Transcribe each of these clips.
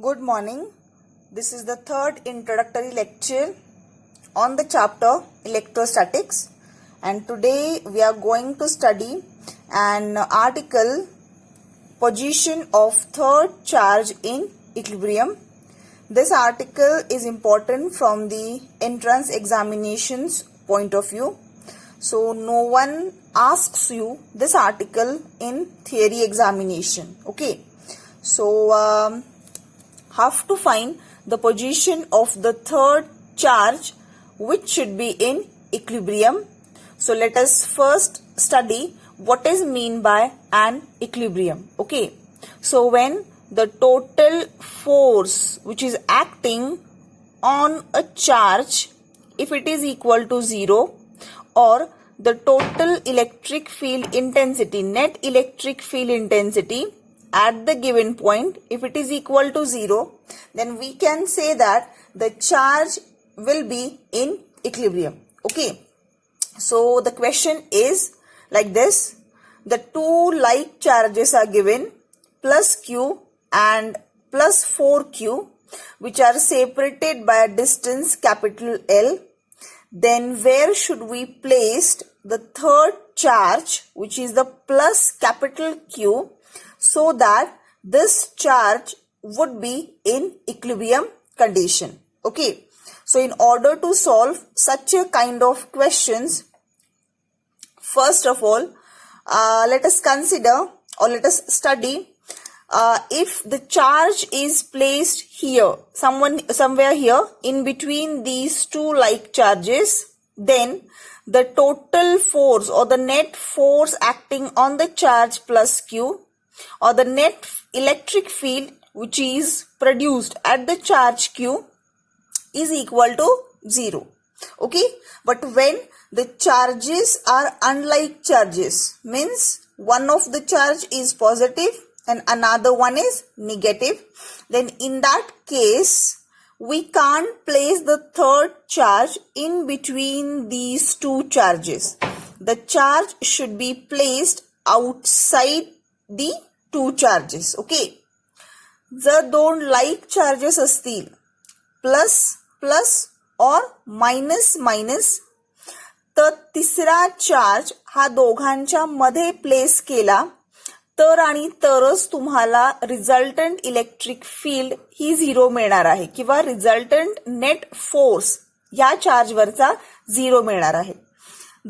Good morning. This is the third introductory lecture on the chapter electrostatics, and today we are going to study an article, position of third charge in equilibrium. This article is important from the entrance examinations point of view. So no one asks you this article in theory examination. Okay. So have to find the position of the third charge which should be in equilibrium. So let us first study what is mean by an equilibrium. Okay. So when the total force which is acting on a charge, if it is equal to 0, or the total electric field intensity, net electric field intensity at the given point, if it is equal to 0, then we can say that the charge will be in equilibrium. Okay. So the question is like this. The two like charges are given, plus q and plus 4q, which are separated by a distance capital L. Then where should we place the third charge, which is the plus capital Q, so that this charge would be in equilibrium condition? Okay. So in order to solve such a kind of questions, first of all, let us consider or let us study if the charge is placed here, somewhere here in between these two like charges, then the total force or the net force acting on the charge plus Q, or the net electric field which is produced at the charge Q, is equal to 0. Okay. But when the charges are unlike charges, means one of the charge is positive and another one is negative, then in that case we can't place the third charge in between these two charges. The charge should be placed outside the two charges. Okay. जर दोन like charges असतील, plus plus or minus minus, तर तिसरा charge हा दोघांच्या मध्ये place केला तर आणि तरच तुम्हाला रिझल्टंट इलेक्ट्रिक फील्ड ही 0 मिळणार आहे, किंवा रिझल्टंट नेट फोर्स या चार्जवरचा 0 मिळणार आहे.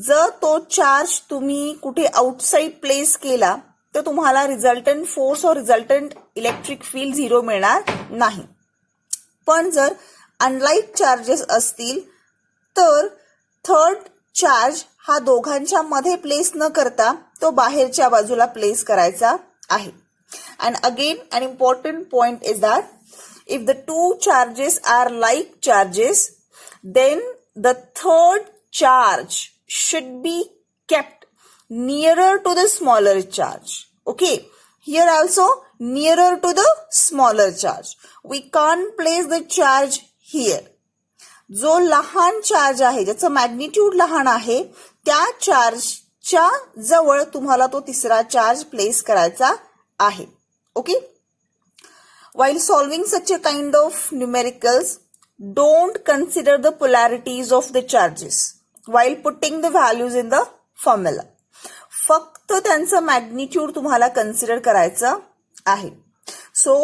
जर तो चार्ज तुम्ही कुठे आउटसाइड प्लेस केला तर तुम्हाला रिझल्टंट फोर्स और रिझल्टंट इलेक्ट्रिक फील्ड 0 मिळणार नाही. पण जर अनलाइक चार्जेस असतील तर थर्ड चार्ज हा दोघांच्या मध्ये प्लेस न करता तो बाहेरच्या बाजूला प्लेस करायचा आहे. And again an important point is that if the two charges are like charges, then the third charge should be kept nearer to the smaller charge. Okay. Here also nearer to the smaller charge. We can't place the charge here. जो लहान charge आहे, ज्याचं magnitude लहान आहे, त्या चार्जच्या जवळ तुम्हाला तो तिसरा चार्ज प्लेस करायचा आहे. Okay. While solving such a kind of numericals, don't consider the polarities of the charges while putting the values in the formula. फक्त त्यांचं मॅग्निट्यूड तुम्हाला कन्सिडर करायचं आहे. सो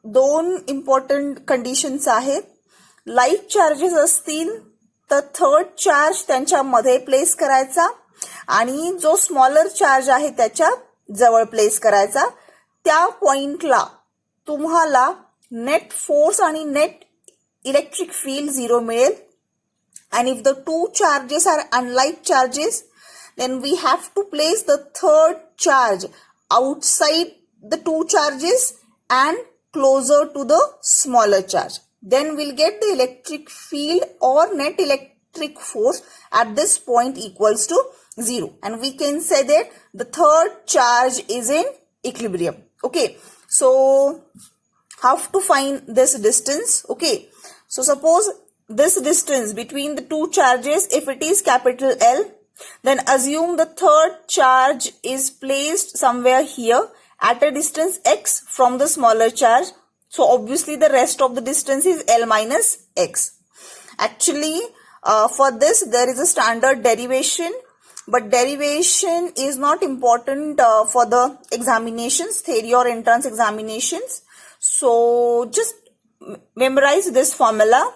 दोन इम्पॉर्टंट कंडिशन्स आहेत. लाईक चार्जेस असतील तर थर्ड चार्ज त्यांच्यामध्ये प्लेस करायचा आणि जो स्मॉलर चार्ज आहे त्याच्या जवळ प्लेस करायचा. त्या पॉइंटला तुम्हाला नेट फोर्स आणि नेट इलेक्ट्रिक फील्ड 0 मिळेल. and if the two charges are unlike charges, then we have to place the third charge outside the two charges and closer to the smaller charge. Then we'll get the electric field or net electric force at this point equals to 0. And we can say that the third charge is in equilibrium. Okay. So have to find this distance. Okay. So suppose this distance between the two charges, if it is capital L, then assume the third charge is placed somewhere here at a distance x from the smaller charge. So obviously the rest of the distance is L minus X. Actually, for this there is a standard derivation, but derivation is not important for the examinations, theory or entrance examinations. So just memorize this formula.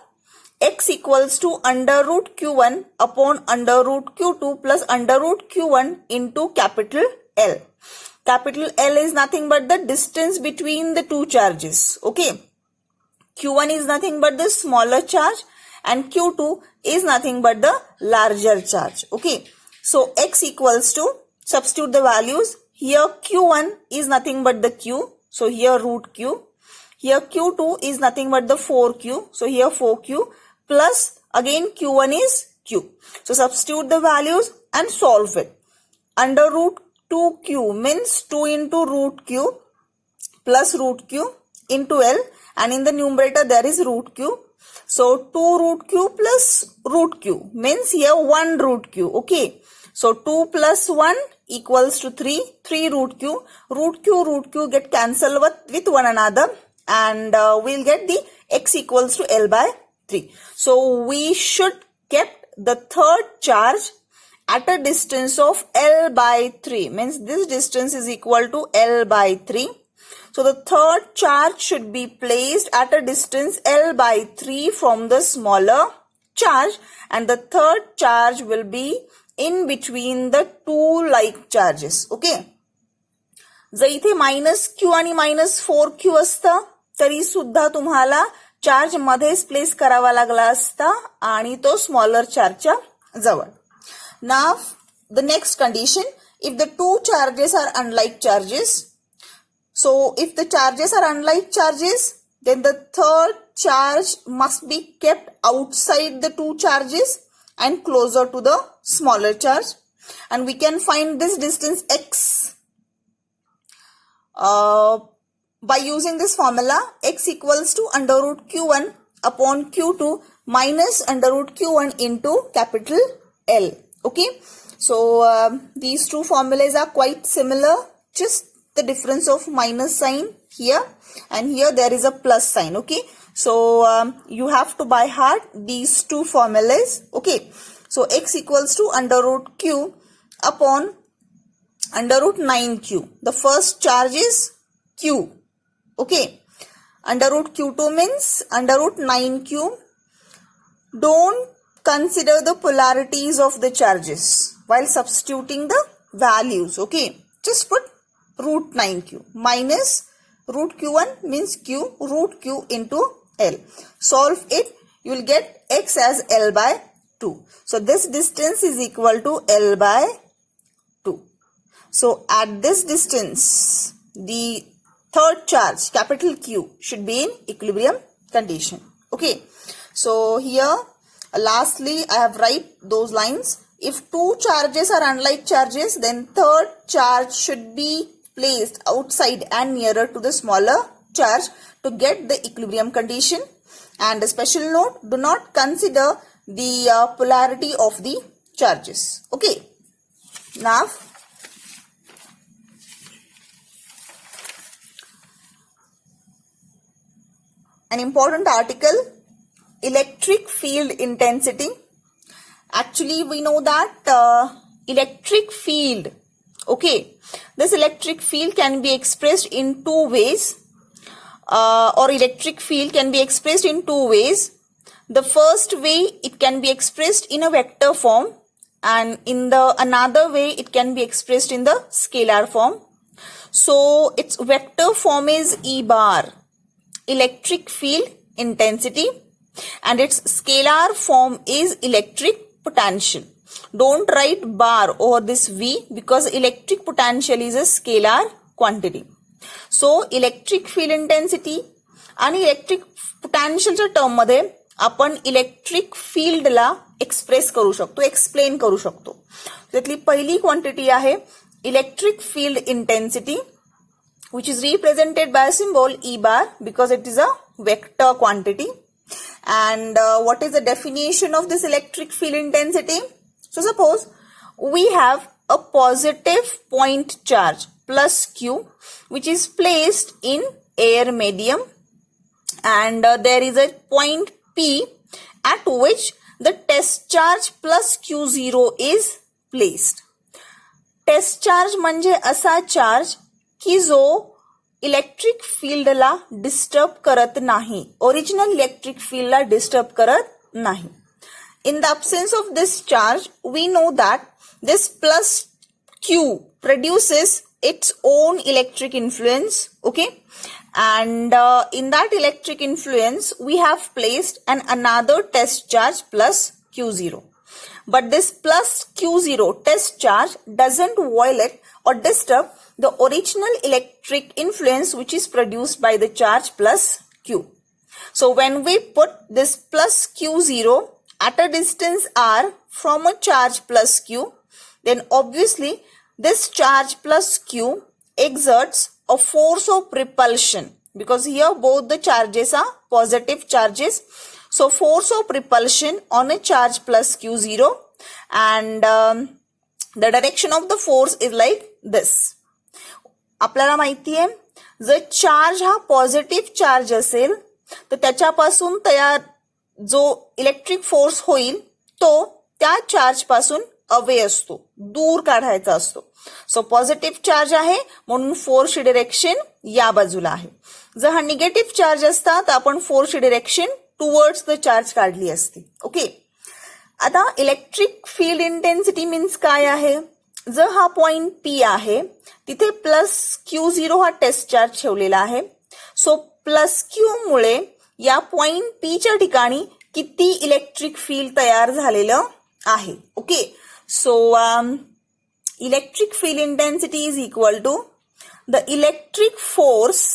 X equals to under root Q1 upon under root Q2 plus under root Q1 into capital L. Capital L is nothing but the distance between the two charges. Okay. Q1 is nothing but the smaller charge and Q2 is nothing but the larger charge. Okay. So X equals to, substitute the values. Here Q1 is nothing but the Q. So here root Q. Here Q2 is nothing but the 4Q. So here 4Q plus again Q1 is Q. So substitute the values and solve it. Under root 2Q means 2 into root Q plus root Q into L, and in the numerator there is root Q. So 2 root Q plus root Q means here 1 root Q. Okay. So 2 plus 1 equals to 3. 3 root Q. Root Q get cancelled with one another, and we'll get the X equals to L by 3. So we should kept the third charge at a distance of L by 3. Means this distance is equal to L by 3. So the third charge should be placed at a distance L by 3 from the smaller charge, and the third charge will be in between the two like charges. Okay. जर इथे minus Q आणि minus 4Q असतं तरी सुद्धा तुम्हाला charge मध्येच place करावा लागला असता आणि तो स्मॉलर चार्जच्या जवळ. Now the next condition, if the two charges are unlike charges, so if the charges are unlike charges, then the third charge must be kept outside the two charges and closer to the smaller charge, and we can find this distance X by using this formula. X equals to under root Q1 upon Q2 minus under root Q1 into capital L. Okay, so these two formulas are quite similar, just the difference of minus sign here, and here there is a plus sign. Okay, so you have to by heart these two formulas. Okay, so X equals to under root Q upon under root 9Q. The first charge is Q. Okay, under root Q2 means under root 9Q. Don't consider the polarities of the charges while substituting the values. Okay, just put root 9Q minus root Q1 means Q, root Q into L. Solve it, you will get X as L by 2. So this distance is equal to L by 2. So at this distance, the third charge, capital Q, should be in equilibrium condition. Okay, so here lastly I have write those lines. If two charges are unlike charges, then third charge should be placed outside and nearer to the smaller charge to get the equilibrium condition. And a special note, do not consider the polarity of the charges. Okay, now an important article, electric field intensity. Actually, we know that electric field, okay, this electric field can be expressed in two ways, or electric field can be expressed in two ways. The first way, it can be expressed in a vector form, and in the another way it can be expressed in the scalar form. So its vector form is E bar, electric field intensity, and its scalar form is electric potential. Don't write bar over this V because electric potential is a scalar quantity. So electric field intensity आणि electric पोटेन्शियलच्या term मध्ये आपण electric फील्डला express करू शकतो, explain करू शकतो. त्यातली पहिली quantity आहे electric field intensity, which is represented by a symbol E bar because it is a vector quantity. And what is the definition of this electric field intensity? So suppose we have a positive point charge plus Q which is placed in air medium. and there is a point P at which the test charge plus Q0 is placed. Test charge म्हणजे असा charge की जो electric फील्डला disturb करत नाही, original electric फील्डला disturb करत नाही. In the absence of this charge, we know that this plus Q produces its own electric influence, okay? And in that electric influence, we have placed another test charge plus Q0. But this plus Q0 test charge doesn't violate or disturb the original electric influence which is produced by the charge plus Q. So when we put this plus Q0 at a distance r from a charge plus Q, then obviously this charge plus Q exerts a force of repulsion, because here both the charges are positive charges. So force of repulsion on a charge plus Q0, and the direction of the force is like this. आपल्याला माहिती आहे, जर charge हा positive charge असेल तर त्याच्यापासून तयार जो इलेक्ट्रिक फोर्स होईल तो त्या चार्ज पासून अवे असतो, दूर काढायचा असतो. सो पॉझिटिव्ह चार्ज आहे म्हणून फोर्सची डिरेक्शन या बाजूला आहे. जर हा निगेटिव्ह चार्ज असता तर आपण फोर्सची डिरेक्शन टुवर्ड्स द चार्ज काढली असती. ओके, आता इलेक्ट्रिक फील्ड इंटेन्सिटी मीन्स काय आहे? जर हा पॉइंट पी आहे तिथे प्लस Q0 हा टेस्ट चार्ज ठेवलेला आहे. सो प्लस क्यू मुळे या पॉइंट पी च्या ठिकाणी किती इलेक्ट्रिक फील्ड तयार झालेलं आहे. Okay, so electric field intensity is equal to the electric force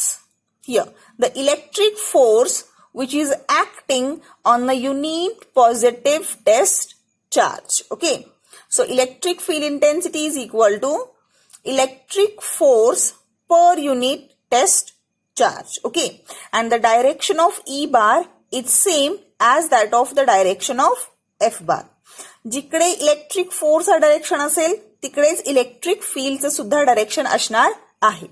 here, the electric force which is acting on the unit positive test charge. Okay, so electric field intensity is equal to electric force per unit test charge. Okay, and the direction of E bar is same as that of the direction of F bar. जिकडे electric force हा direction असेल तिकडेच electric फील्डचं सुद्धा direction असणार आहे.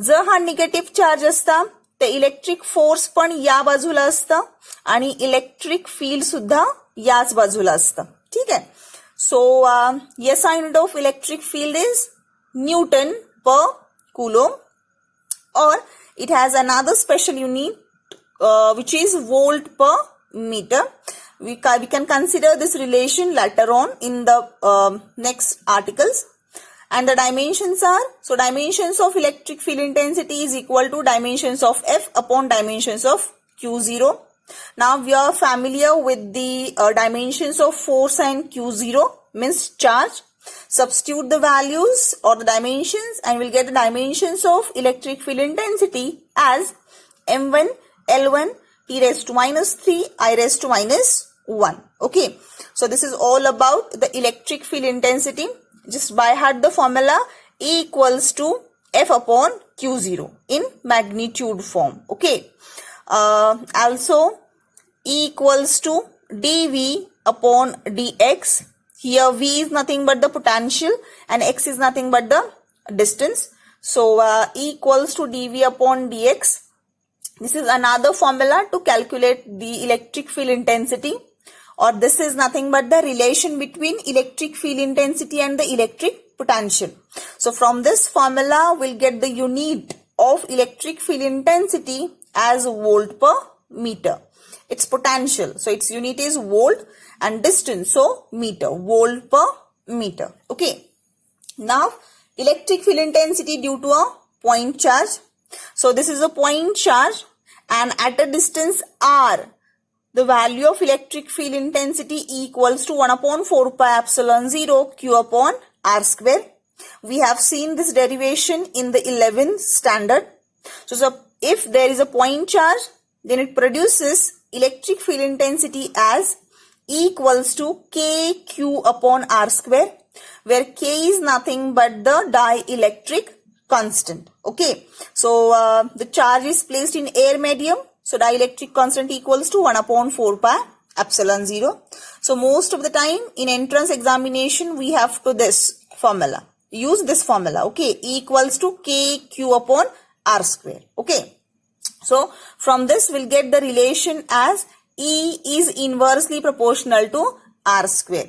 जर हा negative charge असता ते इलेक्ट्रिक फोर्स पण या बाजूला असतं आणि इलेक्ट्रिक फील्ड सुद्धा याच बाजूला असतं. ठीक आहे, सो SI unit of electric field is Newton पर कूलोम, और it has another special unit which is volt per meter. We can consider this relation later on in the next articles. And the dimensions are, so dimensions of electric field intensity is equal to dimensions of F upon dimensions of Q0. Now we are familiar with the dimensions of force and Q0 means charge. Substitute the values or the dimensions and we'll get the dimensions of electric field intensity as M1, L1, T raised to minus 3, I raised to minus 1. Okay, so this is all about the electric field intensity. Just by heart the formula E equals to F upon Q0 in magnitude form. Okay, also E equals to dV upon dx. Here V is nothing but the potential and x is nothing but the distance. So E equals to dV upon dx. This is another formula to calculate the electric field intensity, or this is nothing but the relation between electric field intensity and the electric potential. So from this formula we'll get the unit of electric field intensity as volt per meter. Its potential, so its unit is volt, and distance, so meter, volt per meter. Okay, now electric field intensity due to a point charge. So this is a point charge and at a distance r, the value of electric field intensity equals to 1 upon 4 pi epsilon 0 q upon r square. We have seen this derivation in the 11th standard. So if there is a point charge, then it produces electric field intensity as E equals to kq upon r square, where k is nothing but the dielectric constant. Okay, so the charge is placed in air medium. So dielectric constant equals to 1 upon 4 pi epsilon 0. So most of the time in entrance examination we have to this formula. Use this formula. Okay, E equals to kq upon r square. Okay, So from this we'll get the relation as E is inversely proportional to R square.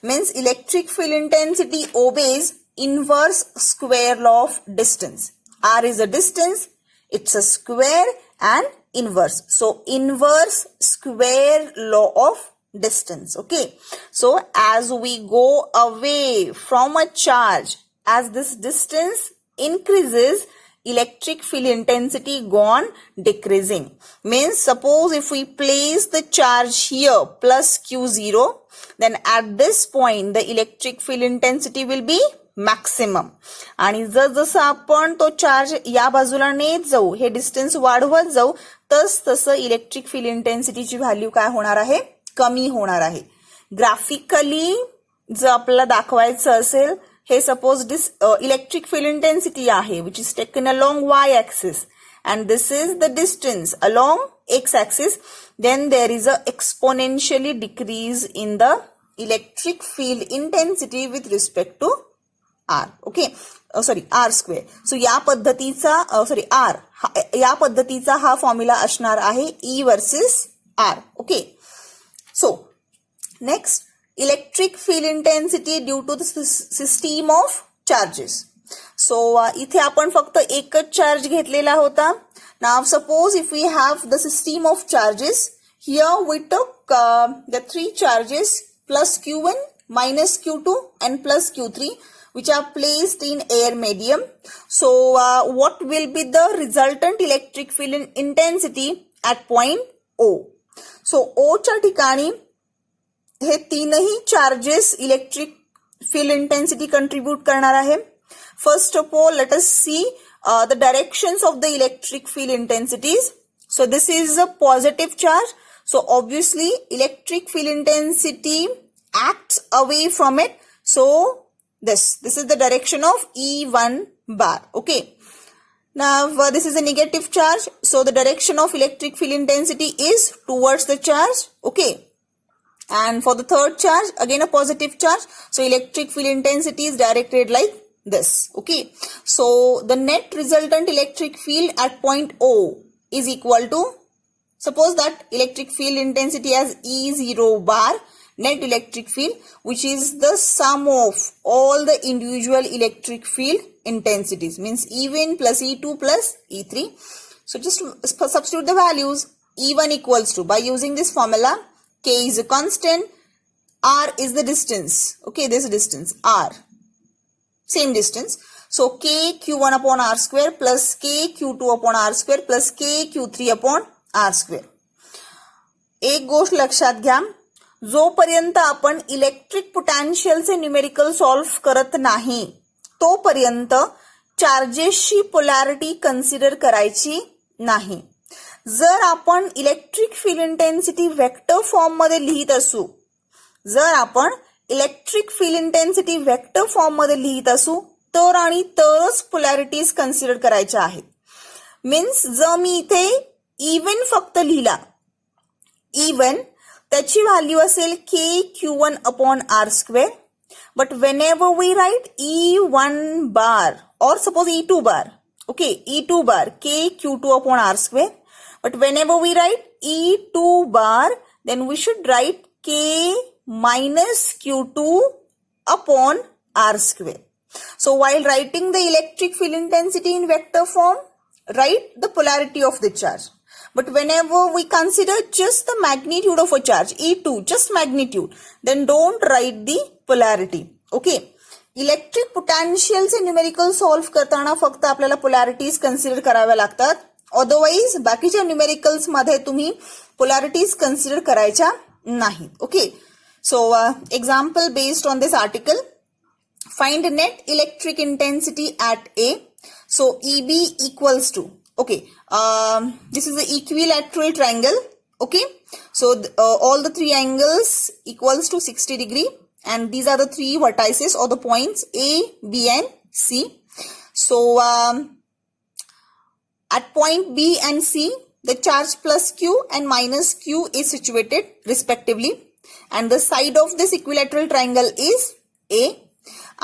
Means electric field intensity obeys inverse square law of distance. R is a distance, it's a square and inverse. So inverse square law of distance. Okay. So as we go away from a charge, as this distance increases, electric field intensity gone decreasing. Means suppose if we place the charge here plus Q0, then at this point the electric field intensity will be maximum. आणि जसं आपण तो charge या बाजूला नेत जाऊ, हे distance वाढवत जाऊ, तसं इलेक्ट्रिक फील्ड इंटेन्सिटीची व्हॅल्यू काय होणार आहे, कमी होणार आहे. ग्राफिकली जर आपल्याला दाखवायचं असेल, हे सपोज इलेक्ट्रिक फील्ड इंटेन्सिटी आहे which is taken along Y axis and this is the distance along x axis, then there is a exponentially decrease in the electric field intensity with respect to r. Okay, r square. So या पद्धतीचा r या पद्धतीचा हा formula असणार आहे E versus r. Okay, so next, electric field intensity due to the system of charges. So इथे आपण फक्त एकच चार्ज घेतलेला होता. Now suppose if we have the system of charges, here we took the three charges plus Q1 minus Q2 and plus Q3 which are placed in air medium. So what will be the resultant electric field intensity at point O? So O च्या ठिकाणी हे तीनही charges electric field intensity contribute करणार आहे. First of all, let us see the directions of the electric field intensities. So this is a positive charge. So obviously electric field intensity acts away from it. So this is the direction of E1 bar. Okay. Now this is a negative charge. So the direction of electric field intensity is towards the charge. Okay. And for the third charge, again a positive charge. So electric field intensity is directed like this. Okay, so the net resultant electric field at point O is equal to, suppose that electric field intensity as E0 bar, net electric field, which is the sum of all the individual electric field intensities, means E1 plus E2 plus E3. So just substitute the values. E1 equals to, by using this formula, K is a constant, R is the distance. Okay, this distance R, same distance. So K Q1 upon R square plus K Q2 upon R square plus K Q3 upon R square. एक गोष्ट लक्षात घ्या, जोपर्यंत आपण electric पोटेन्शियलचे numerical solve करत नाही तोपर्यंत चार्जेसची पोलॅरिटी कन्सिडर करायची नाही. जर आपण electric field intensity vector form मध्ये लिहित असू, जर आपण electric field intensity vector form मध्ये लिहित असू तर आणि तरच पोलॅरिटीज कन्सिडर करायच्या आहेत. मीन्स जर मी इथे इवन फक्त लिहिला, इवन त्याची व्हॅल्यू असेल K Q1 upon R square, but whenever we write E1 bar or suppose E2 bar, okay, E2 bar K Q2 upon R square, but whenever we write E2 bar, then we should write K minus Q2 upon R square. So while writing the electric field intensity in vector form, write the polarity of the charge. But whenever we consider just the magnitude of a charge, E2, just magnitude, then don't write the polarity. Okay. Electric पोटेन्शियलचे numerical solve करताना फक्त आपल्याला polarities consider कराव्या लागतात. Otherwise बाकीच्या numericals मध्ये तुम्ही polarities consider करायच्या नाहीत. Okay, so example based on this article, find net electric intensity at a. So EB equals to, okay, this is the equilateral triangle. Okay, so all the three angles equals to 60 degree, and these are the three vertices or the points A, B and C. So at point B and C, the charge plus Q and minus Q is situated respectively, and the side of this equilateral triangle is A.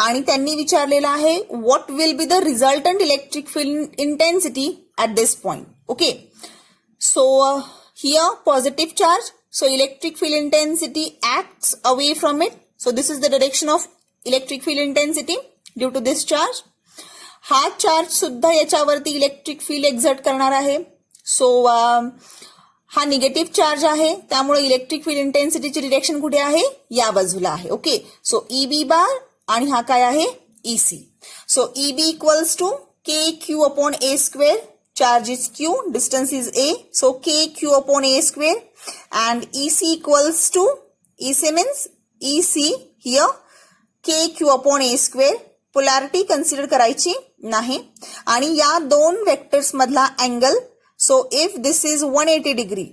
आणि त्यांनी विचारलेला आहे what will be the resultant electric field intensity at this point. Okay, So here positive charge, so electric field intensity acts away from it. So this is the direction of electric field intensity due to this charge. हा charge सुद्धा याच्यावरती electric field exert करणार आहे. सो हा negative charge आहे, त्यामुळे electric field इंटेन्सिटीची direction कुठे आहे, या बाजूला आहे. ओके, सो ईबी बार आणि हा काय आहे, EC. So EB equals to K Q upon a square. Charge is Q, distance is A, so K Q upon A square, and EC equals to, EC means EC here, K Q upon A square. Polarity consider करायची नाही. आणि या दोन vectors मधला angle, so if this is 180 degree,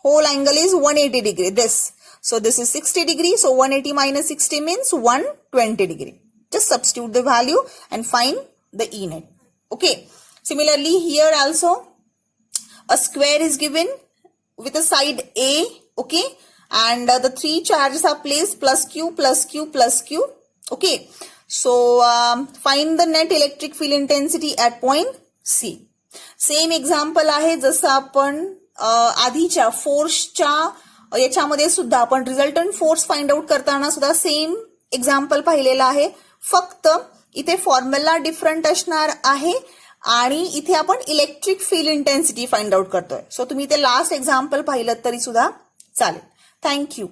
whole angle is 180 degree, this. So this is 60 degree, so 180 minus 60 means 120 degree. Just substitute the value and find the E net. Okay. Similarly, here also a square is given with a side A, okay, and the three charges are placed plus Q, plus Q, plus Q, okay. So find the net electric field intensity at point C. Same example आहे जसं आपण आधीच्या फोर्सच्या याच्यामध्ये सुद्धा आपण resultant force find out करताना सुद्धा same example पाहिलेला आहे. फक्त इथे फॉर्म्युला डिफरंट असणार आहे आणि इथे आपण electric field intensity find out करतोय. सो तुम्ही ते लास्ट एक्झाम्पल पाहिलं तरी सुद्धा चालेल. थँक्यू.